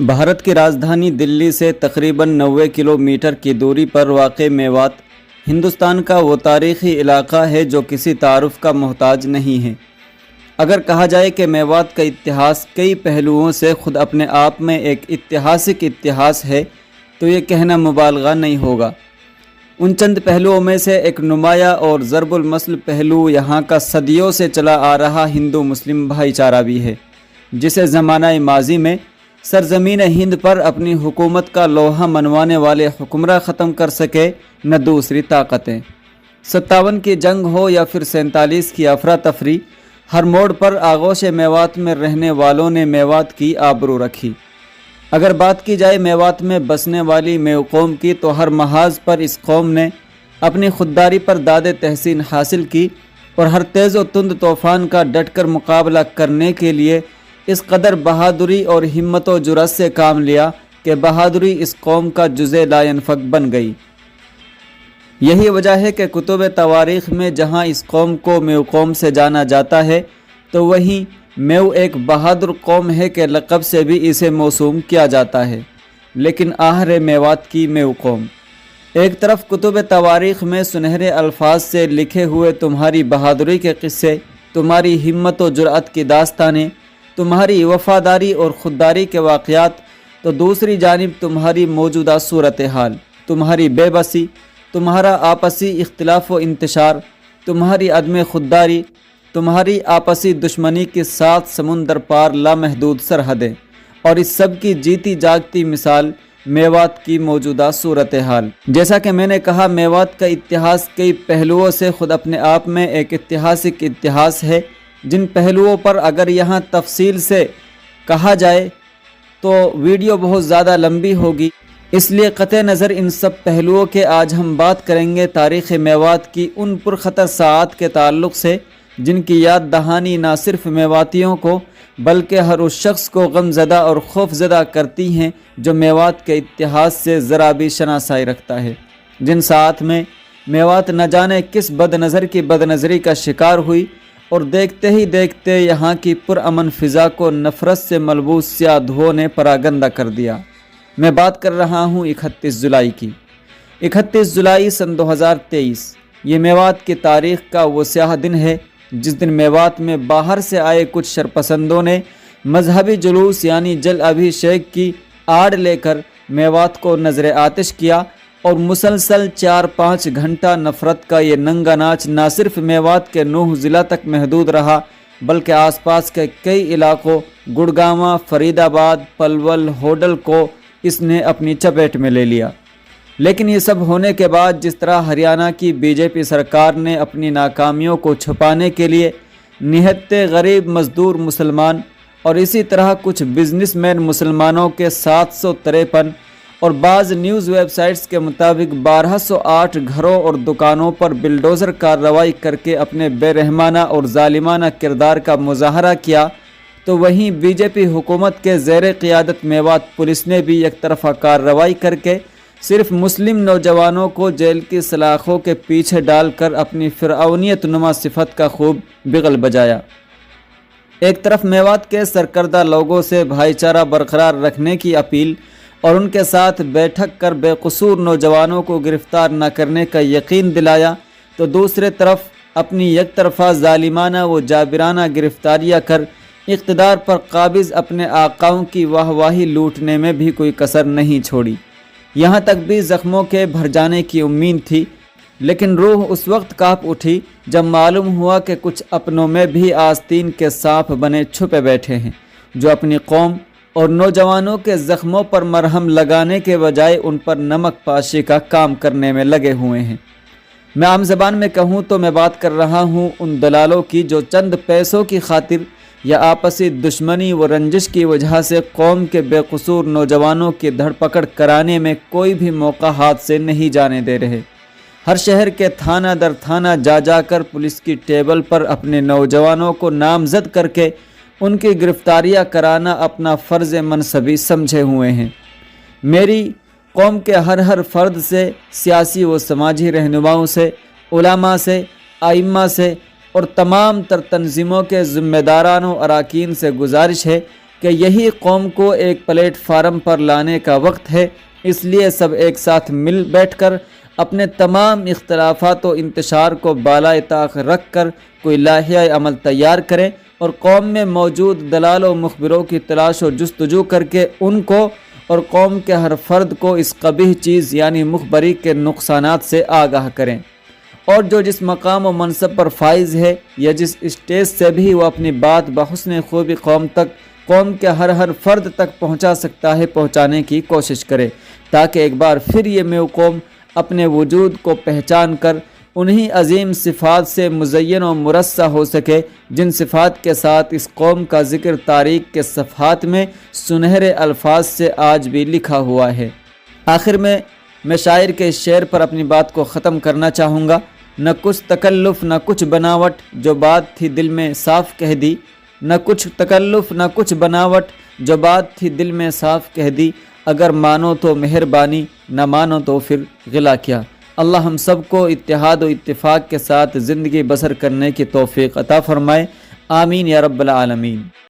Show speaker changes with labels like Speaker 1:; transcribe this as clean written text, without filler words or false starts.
Speaker 1: بھارت کی راجدھانی دلی سے تقریباً 90 کلومیٹر کی دوری پر واقع میوات ہندوستان کا وہ تاریخی علاقہ ہے جو کسی تعارف کا محتاج نہیں ہے۔ اگر کہا جائے کہ میوات کا اتہاس کئی پہلوؤں سے خود اپنے آپ میں ایک اتہاسک اتہاس ہے تو یہ کہنا مبالغہ نہیں ہوگا۔ ان چند پہلوؤں میں سے ایک نمایاں اور ضرب المثل پہلو یہاں کا صدیوں سے چلا آ رہا ہندو مسلم بھائی چارہ بھی ہے، جسے زمانہ ماضی میں سرزمین ہند پر اپنی حکومت کا لوہا منوانے والے حکمراں ختم کر سکے نہ دوسری طاقتیں۔ 57 کی جنگ ہو یا پھر 47 کی افراتفری، ہر موڑ پر آغوش میوات میں رہنے والوں نے میوات کی آبرو رکھی۔ اگر بات کی جائے میوات میں بسنے والی میو قوم کی تو ہر محاذ پر اس قوم نے اپنی خودداری پر داد تحسین حاصل کی اور ہر تیز و تند طوفان کا ڈٹ کر مقابلہ کرنے کے لیے اس قدر بہادری اور ہمت و جرأت سے کام لیا کہ بہادری اس قوم کا جزء لا ينفک بن گئی۔ یہی وجہ ہے کہ کتب تواریخ میں جہاں اس قوم کو میو قوم سے جانا جاتا ہے تو وہیں میو ایک بہادر قوم ہے کہ لقب سے بھی اسے موسوم کیا جاتا ہے۔ لیکن آخر میوات کی میو قوم، ایک طرف کتب تواریخ میں سنہرے الفاظ سے لکھے ہوئے تمہاری بہادری کے قصے، تمہاری ہمت و جرأت کی داستانیں، تمہاری وفاداری اور خودداری کے واقعات، تو دوسری جانب تمہاری موجودہ صورتحال، تمہاری بے بسی، تمہارا آپسی اختلاف و انتشار، تمہاری عدم خودداری، تمہاری آپسی دشمنی کی 7 سمندر پار لامحدود سرحدیں، اور اس سب کی جیتی جاگتی مثال میوات کی موجودہ صورتحال۔ جیسا کہ میں نے کہا، میوات کا اتہاس کئی پہلوؤں سے خود اپنے آپ میں ایک اتہاسک اتہاس ہے، جن پہلوؤں پر اگر یہاں تفصیل سے کہا جائے تو ویڈیو بہت زیادہ لمبی ہوگی، اس لیے قطع نظر ان سب پہلوؤں کے آج ہم بات کریں گے تاریخ میوات کی ان پرخطر ساعات کے تعلق سے جن کی یاد دہانی نہ صرف میواتیوں کو بلکہ ہر اس شخص کو غم زدہ اور خوف زدہ کرتی ہیں جو میوات کے اتہاس سے ذرا بھی شناسائی رکھتا ہے، جن ساعات میں میوات نہ جانے کس بد نظر کی بد نظری کا شکار ہوئی اور دیکھتے ہی دیکھتے یہاں کی پرامن فضا کو نفرت سے ملبوس سیاہ دھوؤں نے پراگندہ کر دیا۔ میں بات کر رہا ہوں 31 جولائی کی۔ 31 جولائی سن 2023 یہ میوات کی تاریخ کا وہ سیاہ دن ہے جس دن میوات میں باہر سے آئے کچھ شرپسندوں نے مذہبی جلوس یعنی جل ابھیشیک کی آڑ لے کر میوات کو نظر آتش کیا، اور مسلسل 4-5 گھنٹہ نفرت کا یہ ننگا ناچ نہ صرف میوات کے 9 ضلع تک محدود رہا بلکہ آس پاس کے کئی علاقوں گڑگاواں، فرید آباد، پلول، ہوڈل کو اس نے اپنی چپیٹ میں لے لیا۔ لیکن یہ سب ہونے کے بعد جس طرح ہریانہ کی بی جے پی سرکار نے اپنی ناکامیوں کو چھپانے کے لیے نہتے غریب مزدور مسلمان اور اسی طرح کچھ بزنس مین مسلمانوں کے 753 اور بعض نیوز ویب سائٹس کے مطابق 1208 گھروں اور دکانوں پر بلڈوزر کارروائی کر کے اپنے بے رحمانہ اور ظالمانہ کردار کا مظاہرہ کیا، تو وہیں بی جے پی حکومت کے زیر قیادت میوات پولیس نے بھی یک طرفہ کارروائی کر کے صرف مسلم نوجوانوں کو جیل کی سلاخوں کے پیچھے ڈال کر اپنی فرعونیت نما صفت کا خوب بغل بجایا۔ ایک طرف میوات کے سرکردہ لوگوں سے بھائی چارہ برقرار رکھنے کی اپیل اور ان کے ساتھ بیٹھک کر بے قصور نوجوانوں کو گرفتار نہ کرنے کا یقین دلایا، تو دوسرے طرف اپنی یک طرفہ ظالمانہ و جابرانہ گرفتاریاں کر اقتدار پر قابض اپنے آقاؤں کی واہواہی لوٹنے میں بھی کوئی کسر نہیں چھوڑی۔ یہاں تک بھی زخموں کے بھر جانے کی امید تھی، لیکن روح اس وقت کانپ اٹھی جب معلوم ہوا کہ کچھ اپنوں میں بھی آستین کے سانپ بنے چھپے بیٹھے ہیں جو اپنی قوم اور نوجوانوں کے زخموں پر مرہم لگانے کے بجائے ان پر نمک پاشی کا کام کرنے میں لگے ہوئے ہیں۔ میں عام زبان میں کہوں تو میں بات کر رہا ہوں ان دلالوں کی جو چند پیسوں کی خاطر یا آپسی دشمنی و رنجش کی وجہ سے قوم کے بے قصور نوجوانوں کی دھڑ پکڑ کرانے میں کوئی بھی موقع ہاتھ سے نہیں جانے دے رہے۔ ہر شہر کے تھانہ در تھانہ جا کر پولیس کی ٹیبل پر اپنے نوجوانوں کو نامزد کر کے ان کی گرفتاریاں کرانا اپنا فرض منصبی سمجھے ہوئے ہیں۔ میری قوم کے ہر فرد سے، سیاسی و سماجی رہنماؤں سے، علماء سے، ائمہ سے اور تمام تر تنظیموں کے ذمہ داران و اراکین سے گزارش ہے کہ یہی قوم کو ایک پلیٹ فارم پر لانے کا وقت ہے، اس لیے سب ایک ساتھ مل بیٹھ کر اپنے تمام اختلافات و انتشار کو بالائے طاق رکھ کر کوئی لائحہ عمل تیار کریں اور قوم میں موجود دلال و مخبروں کی تلاش و جستجو کر کے ان کو اور قوم کے ہر فرد کو اس قبیح چیز یعنی مخبری کے نقصانات سے آگاہ کریں، اور جو جس مقام و منصب پر فائز ہے یا جس اسٹیج سے بھی وہ اپنی بات بحسن خوبی قوم کے ہر فرد تک پہنچا سکتا ہے پہنچانے کی کوشش کرے، تاکہ ایک بار پھر یہ قوم اپنے وجود کو پہچان کر انہی عظیم صفات سے مزین و مرصع ہو سکے جن صفات کے ساتھ اس قوم کا ذکر تاریخ کے صفحات میں سنہرے الفاظ سے آج بھی لکھا ہوا ہے۔ آخر میں شاعر کے اس شعر پر اپنی بات کو ختم کرنا چاہوں گا۔ نہ کچھ تکلف نہ کچھ بناوٹ، جو بات تھی دل میں صاف کہہ دی، نہ کچھ تکلف نہ کچھ بناوٹ، جو بات تھی دل میں صاف کہہ دی، اگر مانو تو مہربانی، نہ مانو تو پھر غلا کیا۔ اللہ ہم سب کو اتحاد و اتفاق کے ساتھ زندگی بسر کرنے کی توفیق عطا فرمائے، آمین یا رب العالمین۔